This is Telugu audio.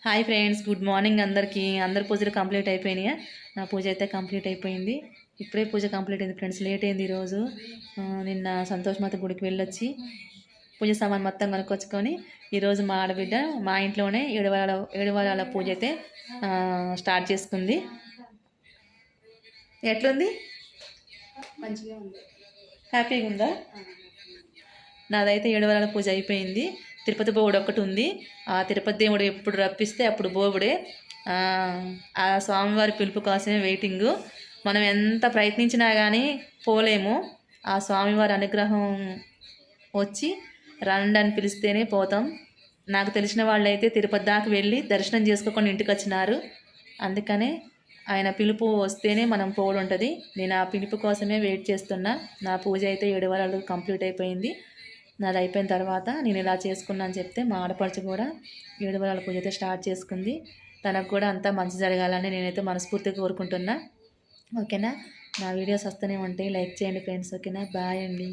హాయ్ ఫ్రెండ్స్, గుడ్ మార్నింగ్ అందరికీ. అందరి పూజలు కంప్లీట్ అయిపోయినాయా? నా పూజ అయితే కంప్లీట్ అయిపోయింది. ఇప్పుడే పూజ కంప్లీట్ అయింది ఫ్రెండ్స్. లేట్ అయింది ఈరోజు. నిన్న సంతోషమాత గుడికి వెళ్ళొచ్చి పూజ సామాన్ మొత్తం కొనుక్కొచ్చుకొని ఈరోజు మా ఆడబిడ్డ మా ఇంట్లోనే ఏడు వారాల పూజ అయితే స్టార్ట్ చేసుకుంది. ఎట్లుంది? మంచిగా ఉంది. హ్యాపీగా ఉందా? నాదైతే 7 వారాల పూజ అయిపోయింది. తిరుపతి బోవుడు ఒక్కటి ఉంది. ఆ తిరుపతి దేవుడు ఎప్పుడు రప్పిస్తే అప్పుడు బోవుడే. ఆ స్వామివారి పిలుపు కోసమే వెయిటింగు. మనం ఎంత ప్రయత్నించినా కానీ పోలేము. ఆ స్వామివారి అనుగ్రహం వచ్చి రండి అని పిలిస్తేనే పోతాం. నాకు తెలిసిన వాళ్ళైతే తిరుపతి దాకా వెళ్ళి దర్శనం చేసుకోకుండా ఇంటికి వచ్చినారు. అందుకనే ఆయన పిలుపు వస్తేనే మనం పోవడం ఉంటుంది. నేను ఆ పిలుపు కోసమే వెయిట్ చేస్తున్నా. నా పూజ అయితే 7 వారాలు కంప్లీట్ అయిపోయింది. నాది అయిపోయిన తర్వాత నేను ఇలా చేసుకున్నా అని చెప్తే మా ఆడపడుచు కూడా 7 వారాల పూజ అయితే స్టార్ట్ చేసుకుంది. తనకు కూడా అంతా మంచి జరగాలని నేనైతే మనస్ఫూర్తిగా కోరుకుంటున్నా. ఓకేనా? నా వీడియోస్ వస్తూనే ఉంటాయి. లైక్ చేయండి ఫ్రెండ్స్. ఓకేనా? బాయ్ అండి.